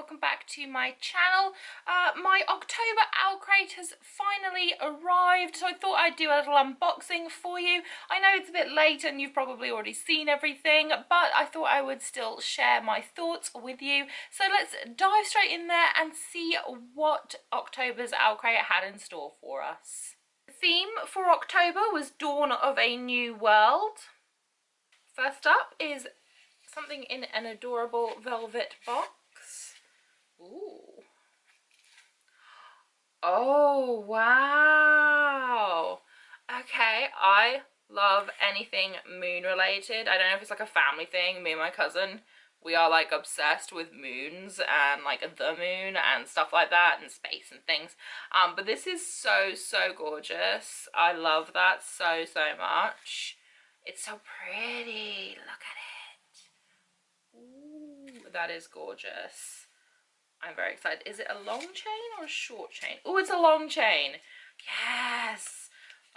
welcome back to my channel. My October OwlCrate has finally arrived, so I thought I'd do a little unboxing for you. I know it's a bit late and you've probably already seen everything, but I thought I would still share my thoughts with you. So let's dive straight in there and see what October's OwlCrate had in store for us. The theme for October was Dawn of a New World. First up is something in an adorable velvet box. Ooh. Oh, wow. Okay, I love anything moon related. I don't know if it's like a family thing. Me and my cousin, we are like obsessed with moons and like the moon and stuff like that and space and things. But this is so gorgeous. I love that so much. It's so pretty. Look at it. Ooh, that is gorgeous. I'm very excited. Is it a long chain or a short chain? Oh, it's a long chain. Yes.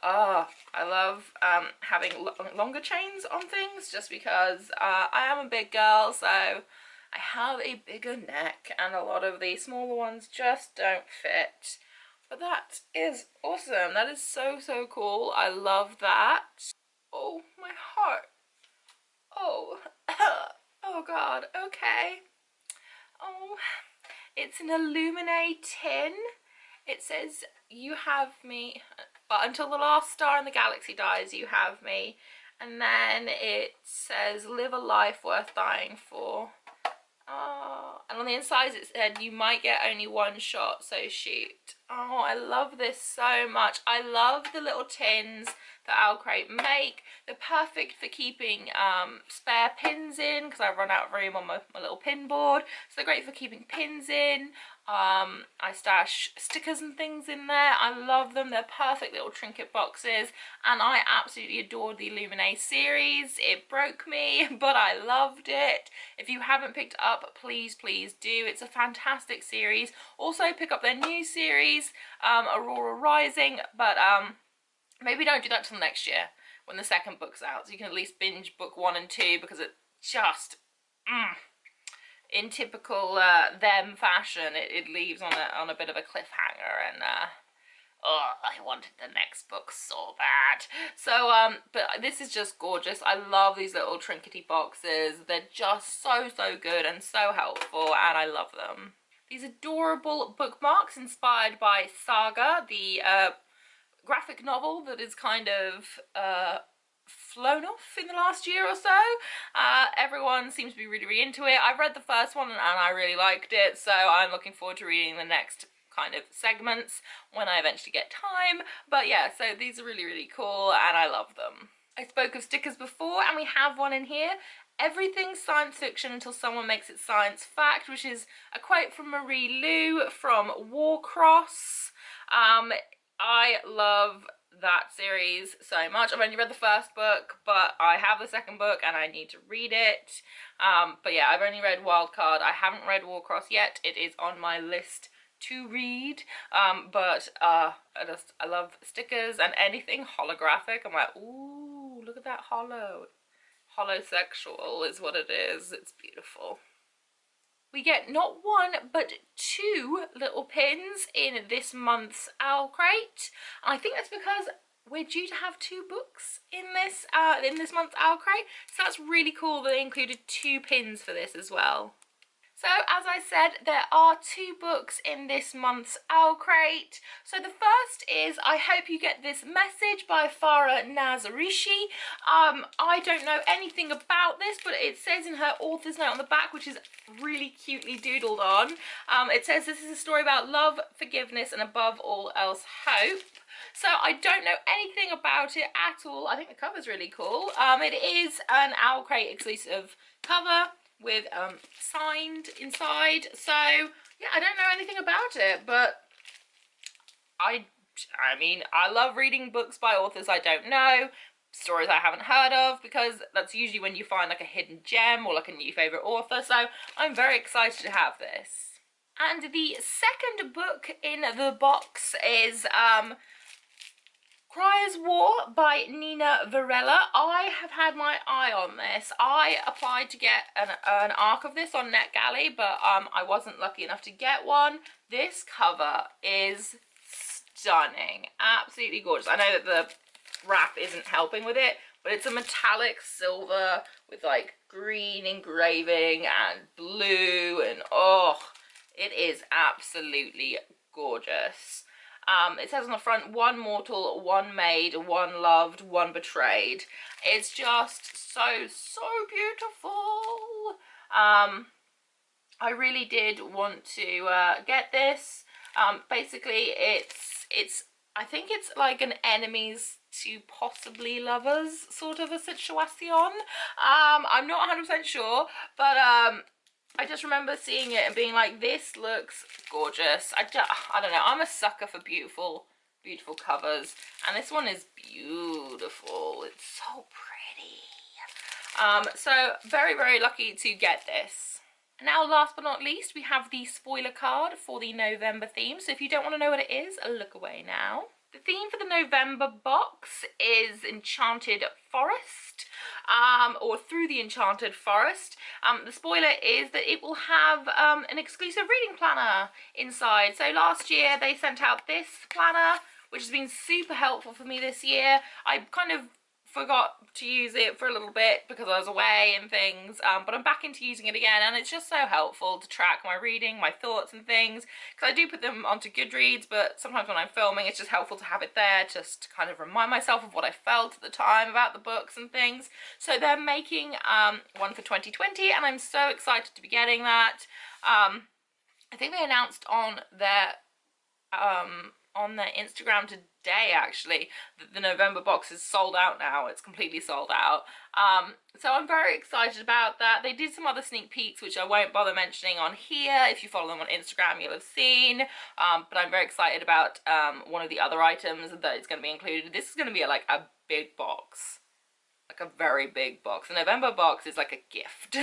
Oh, I love having longer chains on things just because I am a big girl, so I have a bigger neck and a lot of the smaller ones just don't fit. But that is awesome. That is so cool. I love that. Oh, my heart. Oh, oh God, okay. Oh, it's an Illuminate tin. It says, you have me, but until the last star in the galaxy dies, you have me. And then it says, live a life worth dying for. Oh, and on the inside it said, you might get only one shot, so shoot. Oh, I love this so much. I love the little tins that OwlCrate make. They're perfect for keeping spare pins in, because I run out of room on my little pin board. So they're great for keeping pins in. I stash stickers and things in there. I love them. They're perfect little trinket boxes, and I absolutely adored the Illuminate series. It broke me, but I loved it. If you haven't picked it up, please do. It's a fantastic series. Also pick up their new series, Aurora Rising, but maybe don't do that till next year when the second book's out, so you can at least binge book 1 and 2, because it just in typical them fashion, it leaves on a bit of a cliffhanger, and oh, I wanted the next book so bad. So but this is just gorgeous. I love these little trinkety boxes. They're just so good and so helpful, and I love them. These adorable bookmarks inspired by Saga, the graphic novel that is kind of flown off in the last year or so. Everyone seems to be really into it. I've read the first one and I really liked it, so I'm looking forward to reading the next kind of segments when I eventually get time. But yeah, so these are really cool and I love them. I spoke of stickers before, and we have one in here. Everything's science fiction until someone makes it science fact, which is a quote from Marie Lu from Warcross. I love that series so much. I've only read the first book, but I have the second book and I need to read it. But yeah, I've only read Wildcard. I haven't read Warcross yet. It is on my list to read. But I love stickers and anything holographic. I'm like, ooh, look at that hollow. Holosexual is what it is. It's beautiful. We get not one, but 2 little pins in this month's OwlCrate. I think that's because we're due to have 2 books in this month's OwlCrate. So that's really cool that they included 2 pins for this as well. So, as I said, there are 2 books in this month's OwlCrate. So the first is I Hope You Get This Message by Farah Nazarishi. I don't know anything about this, but it says in her author's note on the back, which is really cutely doodled on, it says this is a story about love, forgiveness, and above all else, hope. So I don't know anything about it at all. I think the cover's really cool. It is an OwlCrate exclusive cover with signed inside, so yeah, I don't know anything about it, but I mean, I love reading books by authors I don't know, stories I haven't heard of, because that's usually when you find like a hidden gem or like a new favorite author, so I'm very excited to have this. And the second book in the box is Cryer's War by Nina Varela. I have had my eye on this. I applied to get an ARC of this on NetGalley, but I wasn't lucky enough to get one. This cover is stunning. Absolutely gorgeous. I know that the wrap isn't helping with it, but it's a metallic silver with like green engraving and blue, and oh, it is absolutely gorgeous. It says on the front, one mortal, one made, one loved, one betrayed. It's just so beautiful. I really did want to get this. Basically, it's I think it's like an enemies to possibly lovers sort of a situation. I'm not 100% sure, but I just remember seeing it and being like, this looks gorgeous. I don't know, I'm a sucker for beautiful covers, and this one is beautiful. It's so pretty. So very lucky to get this. Now, last but not least, we have the spoiler card for the November theme. So if you don't want to know what it is, look away now. The theme for the November box is Enchanted Forest, or Through the Enchanted Forest. The spoiler is that it will have an exclusive reading planner inside. So last year they sent out this planner, which has been super helpful for me this year. I kind of forgot to use it for a little bit because I was away and things, but I'm back into using it again, and it's just so helpful to track my reading, my thoughts and things, because I do put them onto Goodreads, but sometimes when I'm filming it's just helpful to have it there just to kind of remind myself of what I felt at the time about the books and things. So they're making one for 2020, and I'm so excited to be getting that. I think they announced on their Instagram today, actually, that the November box is sold out now. It's completely sold out. So I'm very excited about that. They did some other sneak peeks, which I won't bother mentioning on here. If you follow them on Instagram, you'll have seen. But I'm very excited about one of the other items that is going to be included. This is going to be like a big box. Like a very big box. The November box is like a gift.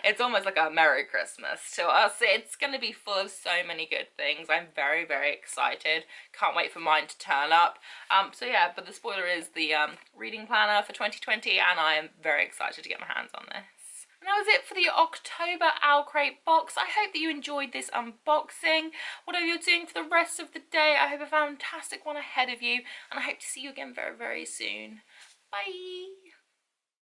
It's almost like a Merry Christmas to us. It's going to be full of so many good things. I'm very excited. Can't wait for mine to turn up. So yeah, but the spoiler is the reading planner for 2020, and I am very excited to get my hands on this. And that was it for the October OwlCrate box. I hope that you enjoyed this unboxing. Whatever you're doing for the rest of the day, I hope a fantastic one ahead of you, and I hope to see you again very soon. Bye!